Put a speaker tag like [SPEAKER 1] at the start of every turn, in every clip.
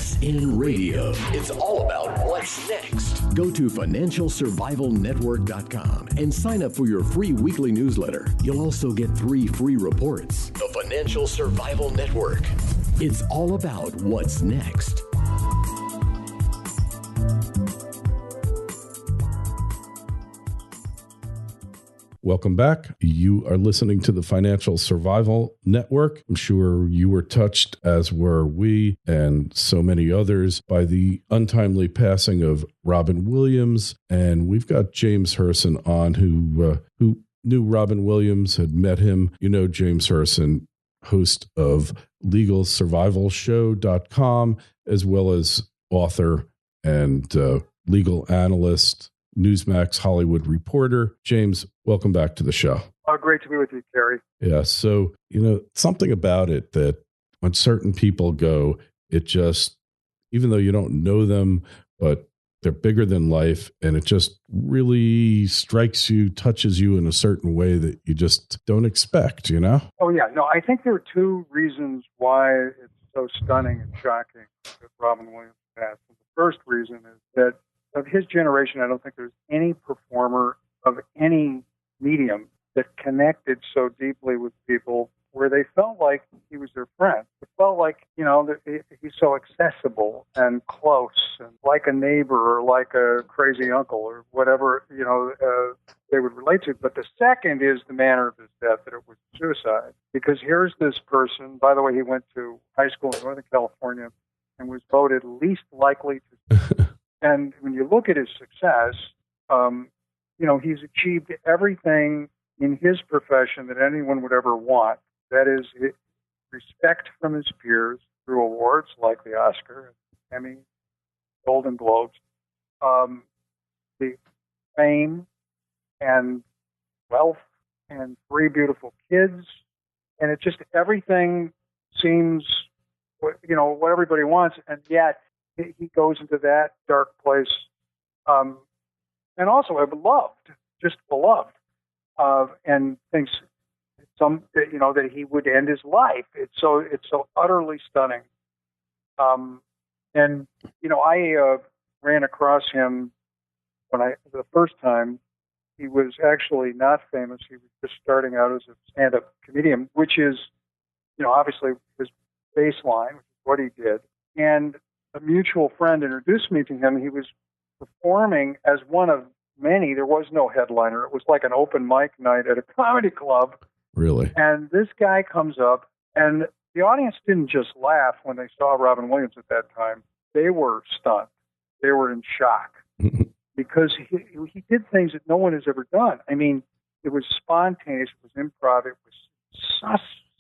[SPEAKER 1] Success in Radio. It's all about what's next. Go to financialsurvivalnetwork.com and sign up for your free weekly newsletter. You'll also get 3 free reports. The Financial Survival Network. It's all about what's next.
[SPEAKER 2] Welcome back. You are listening to the Financial Survival Network. I'm sure you were touched, as were we and so many others, by the untimely passing of Robin Williams. And we've got James Hirsen on, who knew Robin Williams, had met him. You know James Hirsen, host of LegalSurvivalShow.com, as well as author and legal analyst, Newsmax Hollywood reporter. James, welcome back to the show.
[SPEAKER 3] Oh, great to be with you, Kerry.
[SPEAKER 2] Yeah. So, something about it that when certain people go, it just, even though you don't know them, but they're bigger than life, and it just really strikes you, touches you in a certain way that you just don't expect,
[SPEAKER 3] Oh, yeah. No, I think there are 2 reasons why it's so stunning and shocking that Robin Williams passed. The first reason is that of his generation, I don't think there's any performer of any medium that connected so deeply with people where they felt like he was their friend. It felt like, that he's so accessible and close and like a neighbor or like a crazy uncle or whatever, they would relate to. But the second is the manner of his death, that it was suicide. Because here's this person, by the way, he went to high school in Northern California and was voted least likely to. And when you look at his success, he's achieved everything in his profession that anyone would ever want. That is, respect from his peers through awards like the Oscar, Emmy, Golden Globes, the fame and wealth and 3 beautiful kids. And it just, everything seems, what everybody wants. And yet, he goes into that dark place, and also beloved, and thinks that he would end his life. It's so utterly stunning. And I ran across him the first time. He was actually not famous. He was just starting out as a stand-up comedian, which is, obviously his baseline, which is what he did. And a mutual friend introduced me to him. He was performing as one of many. There was no headliner. It was like an open mic night at a comedy club.
[SPEAKER 2] Really?
[SPEAKER 3] And this guy comes up, and the audience didn't just laugh when they saw Robin Williams at that time. They were stunned. They were in shock because he did things that no one has ever done. I mean, it was spontaneous. It was improv. It was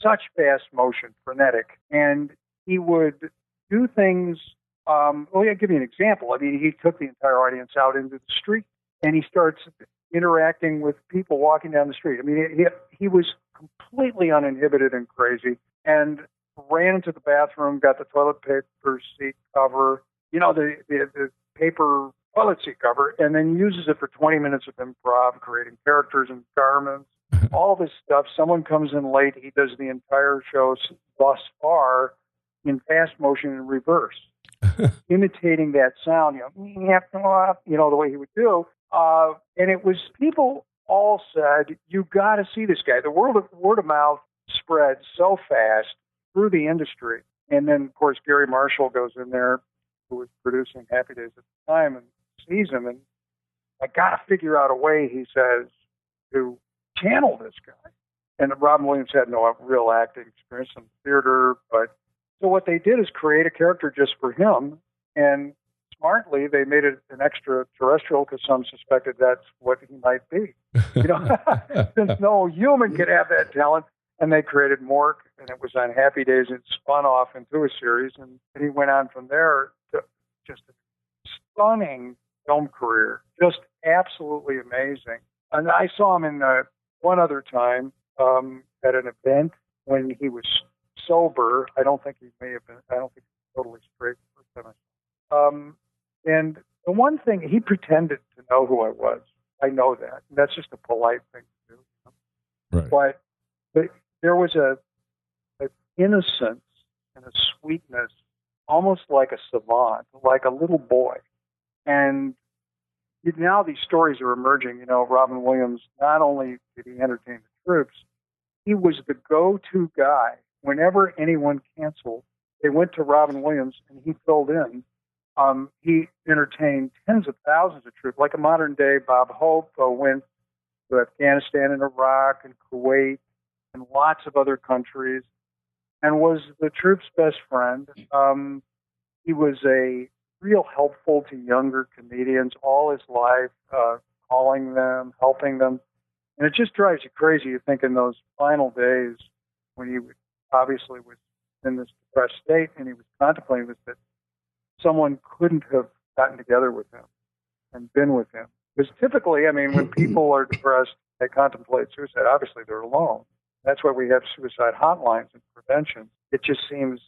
[SPEAKER 3] such fast motion, frenetic. And he would do things. I'll give you an example. I mean, he took the entire audience out into the street, and he starts interacting with people walking down the street. I mean, he was completely uninhibited and crazy, and ran into the bathroom, got the toilet paper seat cover, the paper toilet seat cover, and then uses it for 20 minutes of improv, creating characters and garments, all this stuff. Someone comes in late, he does the entire show thus far in fast motion in reverse, imitating that sound, the way he would do. And it was, people all said, you got to see this guy. The word of mouth spread so fast through the industry. And then, of course, Gary Marshall goes in there, who was producing Happy Days at the time, and sees him. And I got to figure out a way, he says, to channel this guy. And Robin Williams had no real acting experience in theater, but so what they did is create a character just for him, and smartly they made it an extraterrestrial because some suspected that's what he might be. Since no human could have that talent, and they created Mork, and it was on Happy Days, and it spun off into a series, and he went on from there to just a stunning film career, just absolutely amazing. And I saw him in one other time at an event when he was sober. I don't think he was totally straight the first time. And the one thing, he pretended to know who I was. I know that. That's just a polite thing to do.
[SPEAKER 2] Right.
[SPEAKER 3] But there was an innocence and a sweetness almost like a savant, like a little boy. And now these stories are emerging. You know, Robin Williams, not only did he entertain the troops, he was the go-to guy. Whenever anyone canceled, they went to Robin Williams and he filled in. He entertained tens of thousands of troops, like a modern-day Bob Hope went to Afghanistan and Iraq and Kuwait and lots of other countries, and was the troops' best friend. He was a real helpful to younger comedians all his life, calling them, helping them. And it just drives you crazy. You think in those final days when he obviously was in this depressed state and he was contemplating this, that someone couldn't have gotten together with him and been with him. Because typically, I mean, when people are depressed, they contemplate suicide. Obviously, they're alone. That's why we have suicide hotlines and prevention. It just seems,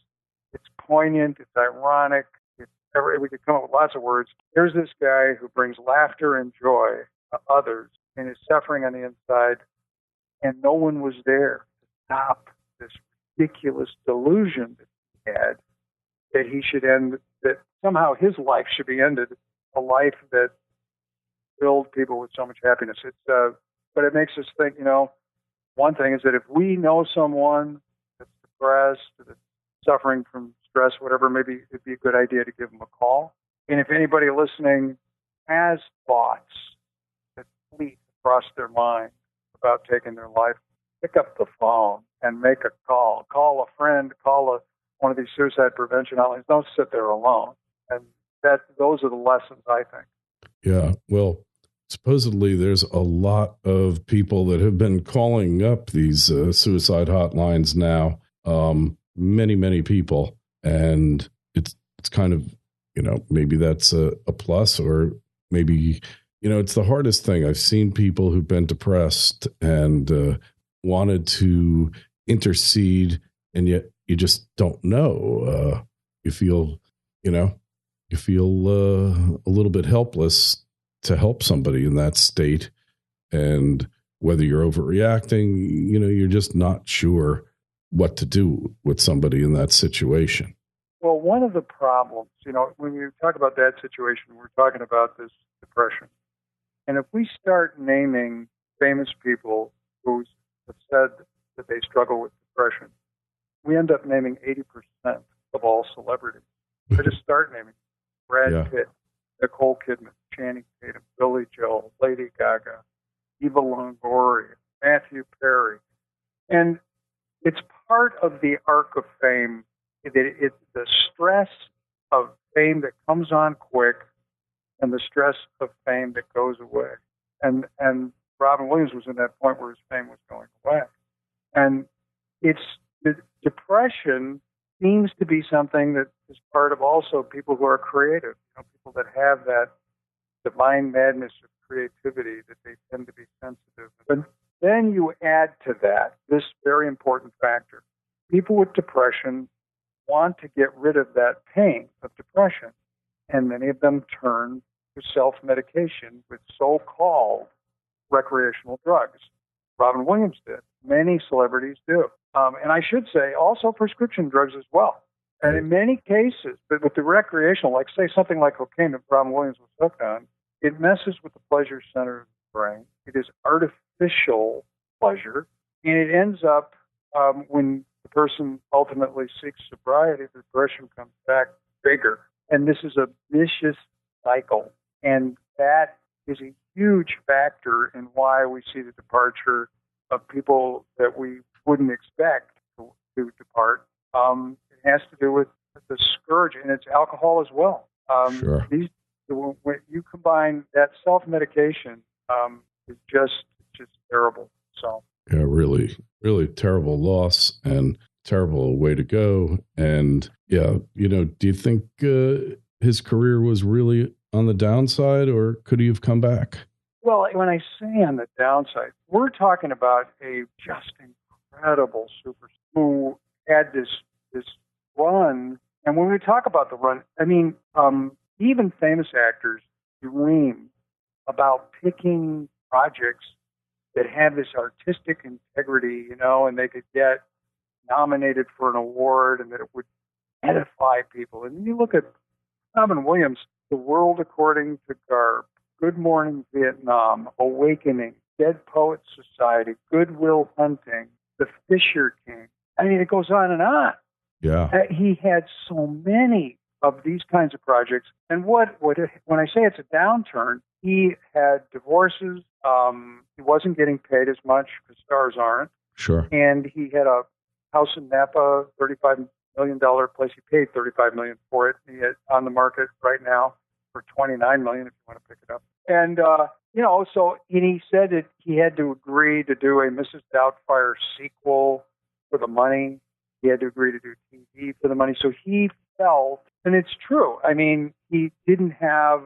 [SPEAKER 3] it's poignant, it's ironic. We could come up with lots of words. Here's this guy who brings laughter and joy to others and is suffering on the inside, and no one was there to stop this ridiculous delusion that he had, that he should end, that somehow his life should be ended, a life that filled people with so much happiness. But it makes us think, you know, one thing is that if we know someone that's depressed, that's suffering from stress, whatever, maybe it'd be a good idea to give them a call. And if anybody listening has thoughts that fleet across their mind about taking their life, pick up the phone and make a call. Call a friend, call one of these suicide prevention outlets. Don't sit there alone. And those are the lessons, I think.
[SPEAKER 2] Yeah, well, supposedly there's a lot of people that have been calling up these suicide hotlines now, many people, and it's kind of, you know, maybe that's a plus, or maybe, you know, it's the hardest thing. I've seen people who've been depressed and wanted to intercede, and yet you just don't know. You feel a little bit helpless to help somebody in that state. And whether you're overreacting, you know, you're just not sure what to do with somebody in that situation.
[SPEAKER 3] Well, one of the problems, you know, when we talk about that situation, we're talking about this depression. And if we start naming famous people who have said that they struggle with depression, we end up naming 80% of all celebrities. I just start naming Brad Pitt, Nicole Kidman, Channing Tatum, Billy Joel, Lady Gaga, Eva Longoria, Matthew Perry. And it's part of the arc of fame. It's the stress of fame that comes on quick and the stress of fame that goes away. And Robin Williams was in that point where his fame was going away. And the depression seems to be something that is part of also people who are creative, you know, people that have that divine madness of creativity, that they tend to be sensitive. But then you add to that this very important factor. People with depression want to get rid of that pain of depression, and many of them turn to self-medication with so-called recreational drugs. Robin Williams did. Many celebrities do. And I should say also prescription drugs as well. And in many cases, but with the recreational, like say something like cocaine that Robin Williams was hooked on, it messes with the pleasure center of the brain. It is artificial pleasure, and it ends up when the person ultimately seeks sobriety, the depression comes back bigger. And this is a vicious cycle. And that is a huge factor in why we see the departure of people that we wouldn't expect to depart. It has to do with the scourge, and it's alcohol as well.
[SPEAKER 2] Sure.
[SPEAKER 3] When you combine that self-medication, is just terrible. So
[SPEAKER 2] yeah, really, really terrible loss and terrible way to go. And yeah, you know, do you think his career was really on the downside, or could he have come back?
[SPEAKER 3] Well, when I say on the downside, we're talking about a just incredible superstar who had this run. And when we talk about the run, I mean, even famous actors dream about picking projects that have this artistic integrity, you know, and they could get nominated for an award and that it would edify people. And you look at Robin Williams, The World According to Garp, Good Morning Vietnam, Awakening, Dead Poets Society, Good Will Hunting, The Fisher King. I mean, it goes on and on.
[SPEAKER 2] Yeah.
[SPEAKER 3] He had so many of these kinds of projects. And when I say it's a downturn, he had divorces. He wasn't getting paid as much because stars aren't.
[SPEAKER 2] Sure.
[SPEAKER 3] And he had a house in Napa, $35 million place. He paid $35 million for it. He had on the market right now for $29 million if you want to pick it up. And so he said that he had to agree to do a Mrs. Doubtfire sequel for the money. He had to agree to do TV for the money. So he felt, and it's true. I mean, he didn't have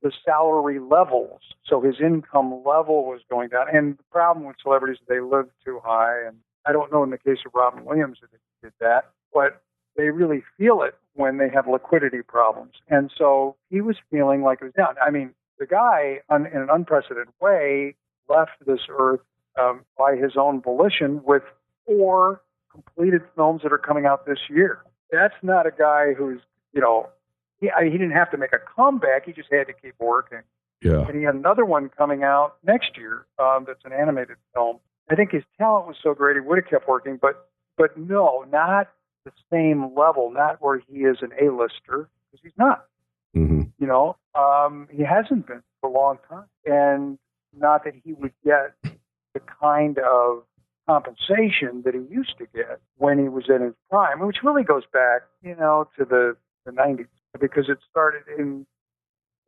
[SPEAKER 3] the salary levels, so his income level was going down. And the problem with celebrities is they live too high. And I don't know in the case of Robin Williams if he did that, but they really feel it when they have liquidity problems. And so he was feeling like it was down. I mean, the guy, in an unprecedented way, left this earth by his own volition with 4 completed films that are coming out this year. That's not a guy who's, he didn't have to make a comeback. He just had to keep working.
[SPEAKER 2] Yeah.
[SPEAKER 3] And he had another one coming out next year that's an animated film. I think his talent was so great he would have kept working, but no, not the same level, not where he is an A-lister, because he's not.
[SPEAKER 2] Mm-hmm.
[SPEAKER 3] He hasn't been for a long time. And not that he would get the kind of compensation that he used to get when he was in his prime, which really goes back, to the 90s, because it started in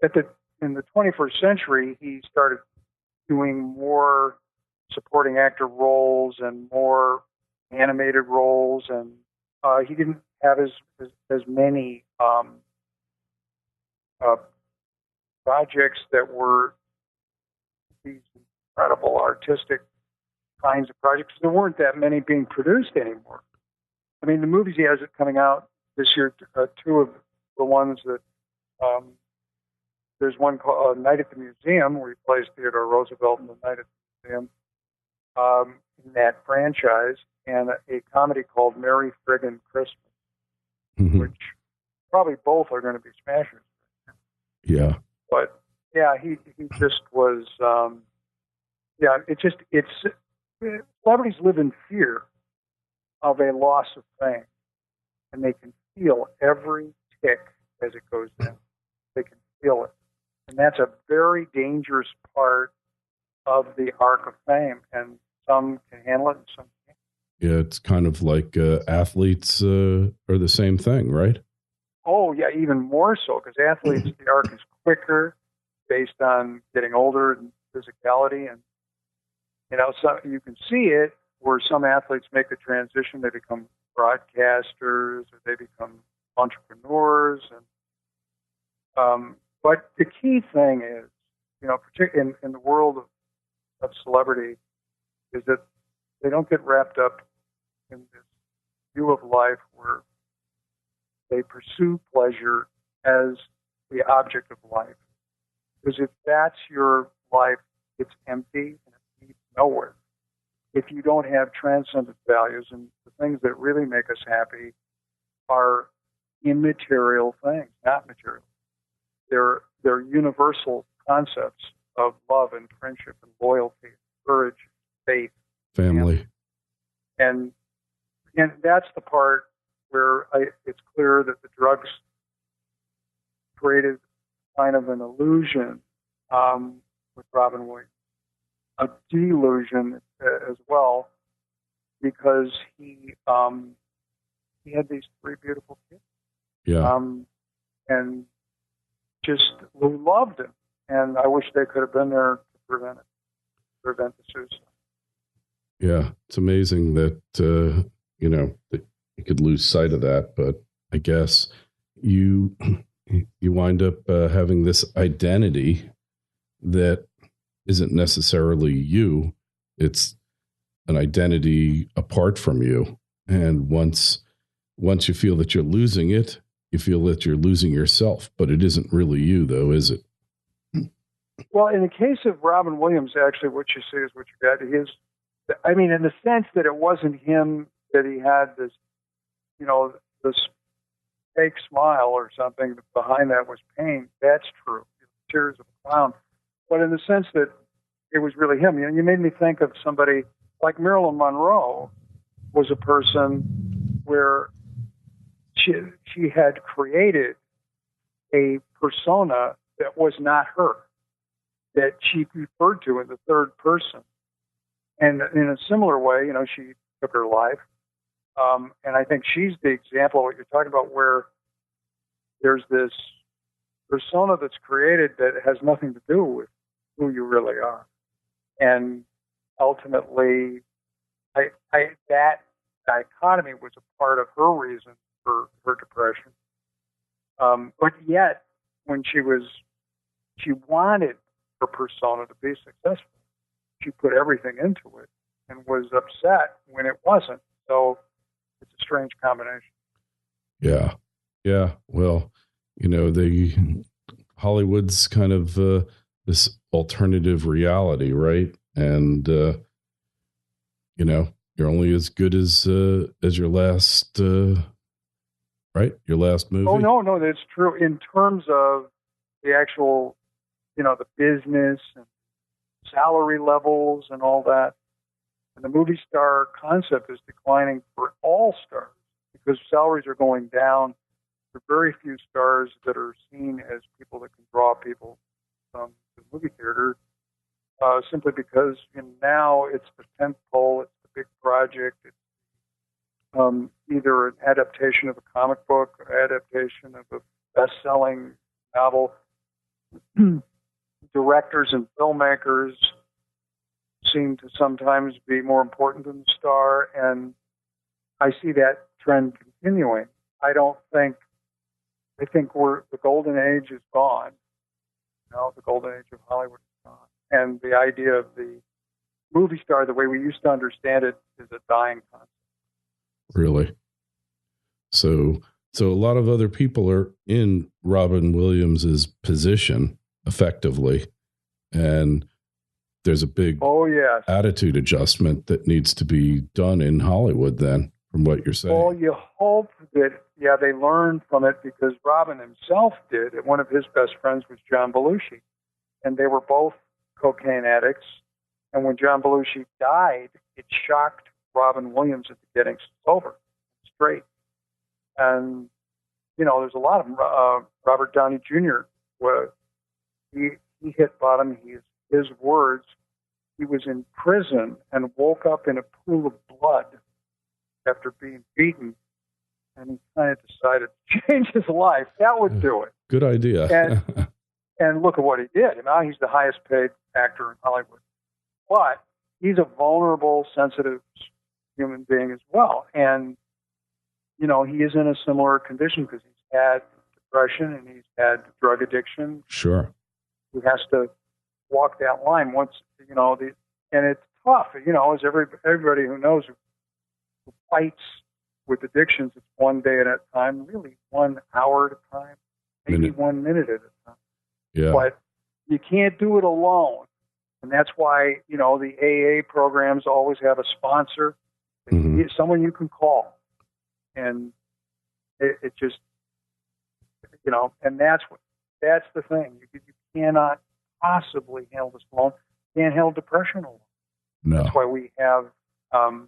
[SPEAKER 3] the 21st century. He started doing more supporting actor roles and more animated roles, and he didn't have as many projects that were these incredible artistic kinds of projects. There weren't that many being produced anymore. I mean, the movies he has coming out this year, 2 of the ones that there's one called Night at the Museum, where he plays Theodore Roosevelt in The Night at the Museum, in that franchise, and a comedy called Merry Friggin' Christmas,
[SPEAKER 2] mm-hmm.
[SPEAKER 3] which probably both are going to be smashers.
[SPEAKER 2] Yeah.
[SPEAKER 3] But yeah, he just was. Celebrities live in fear of a loss of fame, and they can feel every tick as it goes down. They can feel it, and that's a very dangerous part of the arc of fame. And some can handle it, and some can't.
[SPEAKER 2] Yeah, it's kind of like athletes are the same thing, right?
[SPEAKER 3] Oh, yeah, even more so, because athletes, the arc is quicker based on getting older and physicality. And, so you can see it where some athletes make the transition. They become broadcasters or they become entrepreneurs. And but the key thing is, particularly in the world of celebrity, is that they don't get wrapped up in this view of life where they pursue pleasure as the object of life. Because if that's your life, it's empty and it leads nowhere. If you don't have transcendent values, and the things that really make us happy are immaterial things, not material. They're universal concepts of love and friendship and loyalty, courage, faith,
[SPEAKER 2] family.
[SPEAKER 3] And that's the part where it's clear that the drugs created kind of an illusion with Robin Williams, a delusion as well, because he had these 3 beautiful kids, and just loved him. And I wish they could have been there to prevent the suicide.
[SPEAKER 2] Yeah, it's amazing that that you could lose sight of that, but I guess you wind up having this identity that isn't necessarily you. It's an identity apart from you. And once you feel that you're losing it, you feel that you're losing yourself, but it isn't really you, though, is it?
[SPEAKER 3] Well, in the case of Robin Williams, actually, what you see is what you got. In the sense that it wasn't him, that he had this, this fake smile or something behind that was pain. That's true. Tears of a clown. But in the sense that it was really him. You made me think of somebody like Marilyn Monroe was a person where she had created a persona that was not her, that she referred to in the third person. And in a similar way, she took her life. And I think she's the example of what you're talking about, where there's this persona that's created that has nothing to do with who you really are. And ultimately, that dichotomy was a part of her reason for her depression. But yet, when she wanted her persona to be successful, she put everything into it and was upset when it wasn't. So it's a strange combination.
[SPEAKER 2] Yeah. Yeah. Well, Hollywood's kind of this alternative reality, right? And, you're only as good as your last, right? Your last movie.
[SPEAKER 3] Oh, no, that's true. In terms of the actual, the business and salary levels and all that. And the movie star concept is declining for all stars because salaries are going down. There are very few stars that are seen as people that can draw people from the movie theater, simply because now it's the tentpole, it's the big project, it's either an adaptation of a comic book or adaptation of a best-selling novel. Directors and filmmakers seem to sometimes be more important than the star, and I see that trend continuing. I think the golden age is gone. The golden age of Hollywood is gone. And the idea of the movie star, the way we used to understand it, is a dying concept.
[SPEAKER 2] Really? So a lot of other people are in Robin Williams's position effectively, and there's a big attitude adjustment that needs to be done in Hollywood then, from what you're saying.
[SPEAKER 3] Well, you hope that, they learn from it, because Robin himself did. And one of his best friends was John Belushi, and they were both cocaine addicts. And when John Belushi died, it shocked Robin Williams into getting sober, straight. And, there's a lot of them. Robert Downey Jr., he hit bottom. His words, he was in prison and woke up in a pool of blood after being beaten, and he kind of decided to change his life. That would do it.
[SPEAKER 2] Good idea.
[SPEAKER 3] And look at what he did. Now he's the highest paid actor in Hollywood. But he's a vulnerable, sensitive human being as well. And, he is in a similar condition because he's had depression and he's had drug addiction.
[SPEAKER 2] Sure.
[SPEAKER 3] He has to walk that line once, and it's tough, as everybody who knows who fights with addictions, it's one day at a time, really 1 hour at a time, maybe 1 minute at a time.
[SPEAKER 2] Yeah.
[SPEAKER 3] But you can't do it alone. And that's why, the AA programs always have a sponsor, someone you can call. And it just, and that's the thing. You cannot possibly handle this alone. You can't handle depression alone.
[SPEAKER 2] No.
[SPEAKER 3] That's why we have, and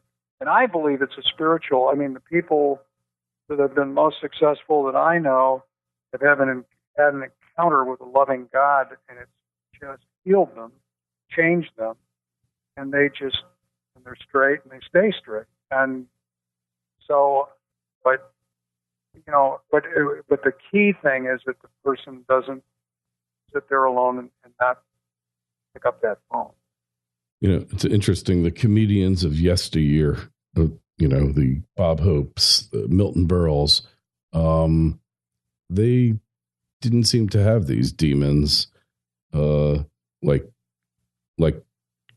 [SPEAKER 3] I believe it's a spiritual. I mean, the people that have been most successful that I know have had an encounter with a loving God, and it's just healed them, changed them, and they're straight and they stay straight. And so, but the key thing is that the person doesn't sit there alone and not pick up that phone.
[SPEAKER 2] It's interesting. The comedians of yesteryear, the Bob Hopes, the Milton Berles, they didn't seem to have these demons like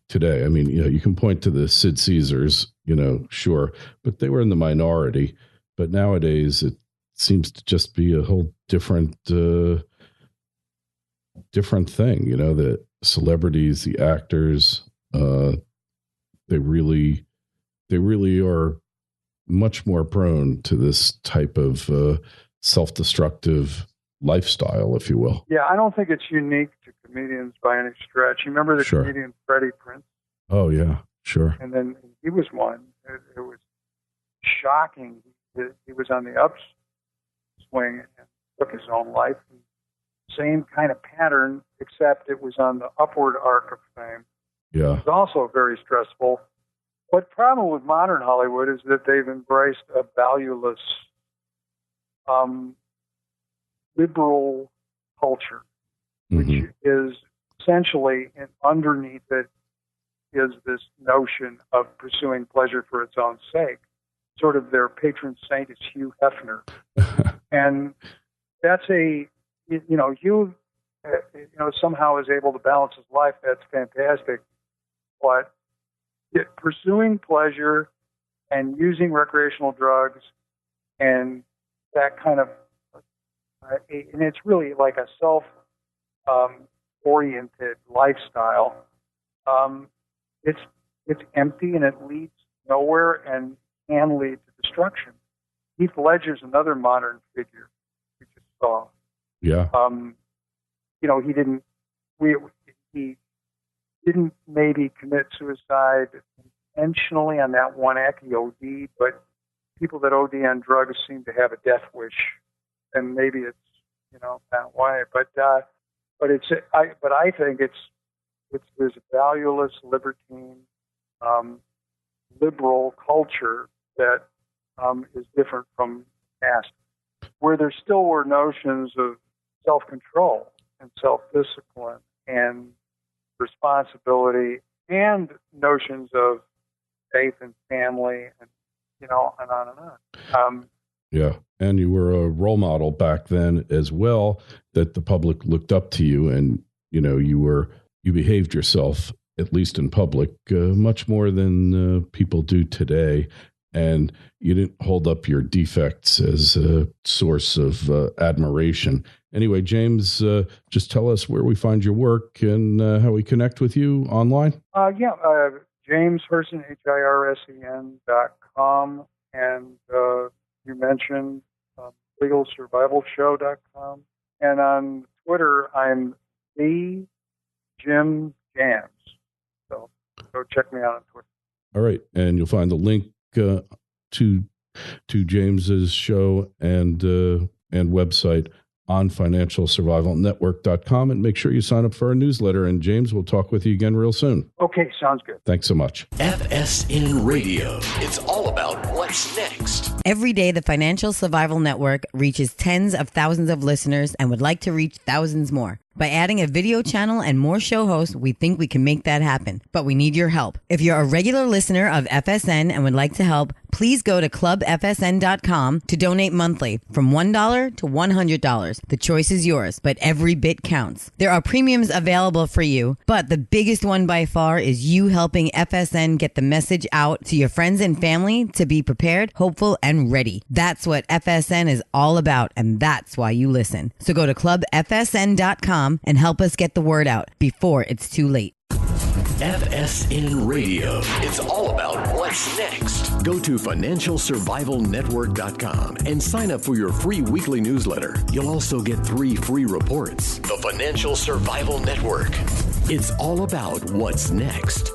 [SPEAKER 2] today. I mean, you can point to the Sid Caesars, sure, but they were in the minority. But nowadays, it seems to just be a whole different thing. The celebrities, the actors, they really are much more prone to this type of self-destructive lifestyle, if you will.
[SPEAKER 3] Yeah, I don't think it's unique to comedians by any stretch. You remember the comedian Freddie Prinze?
[SPEAKER 2] Oh, yeah, sure.
[SPEAKER 3] And then he was one. It was shocking. He was on the upswing and took his own life. Same kind of pattern, except it was on the upward arc of fame.
[SPEAKER 2] Yeah.
[SPEAKER 3] It's also very stressful. But the problem with modern Hollywood is that they've embraced a valueless, liberal culture, which is essentially, and underneath it is this notion of pursuing pleasure for its own sake. Sort of their patron saint is Hugh Hefner. And that's Hugh, somehow is able to balance his life. That's fantastic. But pursuing pleasure and using recreational drugs and that kind of, and it's really like a self-oriented lifestyle. It's empty and it leads nowhere and can lead to destruction. Heath Ledger's another modern figure we just saw.
[SPEAKER 2] Yeah.
[SPEAKER 3] He didn't maybe commit suicide intentionally on that one act. He OD'd, but people that OD on drugs seem to have a death wish, and maybe it's that way. But I think there's a valueless, libertine, liberal culture that is different from the past, where there still were notions of self-control and self-discipline and responsibility and notions of faith and family and, and on and on.
[SPEAKER 2] Yeah. And you were a role model back then as well, that the public looked up to you, and, you behaved yourself, at least in public, much more than people do today. And you didn't hold up your defects as a source of admiration. Anyway, James, just tell us where we find your work and how we connect with you online.
[SPEAKER 3] James Hirsen, HIRSEN.com. And you mentioned LegalSurvivalShow.com. And on Twitter, I'm the Jim Jams. So go check me out on Twitter.
[SPEAKER 2] All right. And you'll find the link to James's show and website on financialsurvivalnetwork.com, and make sure you sign up for our newsletter. And James, we'll talk with you again real soon.
[SPEAKER 3] Okay, sounds good.
[SPEAKER 2] Thanks so much.
[SPEAKER 1] FSN Radio. It's all about what's next.
[SPEAKER 4] Every day, the Financial Survival Network reaches tens of thousands of listeners and would like to reach thousands more. By adding a video channel and more show hosts, we think we can make that happen. But we need your help. If you're a regular listener of FSN and would like to help, please go to clubfsn.com to donate monthly from $1 to $100. The choice is yours, but every bit counts. There are premiums available for you, but the biggest one by far is you helping FSN get the message out to your friends and family to be prepared, hopeful, and ready. That's what FSN is all about, and that's why you listen. So go to clubfsn.com and help us get the word out before it's too late.
[SPEAKER 1] FSN Radio. It's all about what's next. Go to financialsurvivalnetwork.com and sign up for your free weekly newsletter. You'll also get 3 free reports. The Financial Survival Network. It's all about what's next.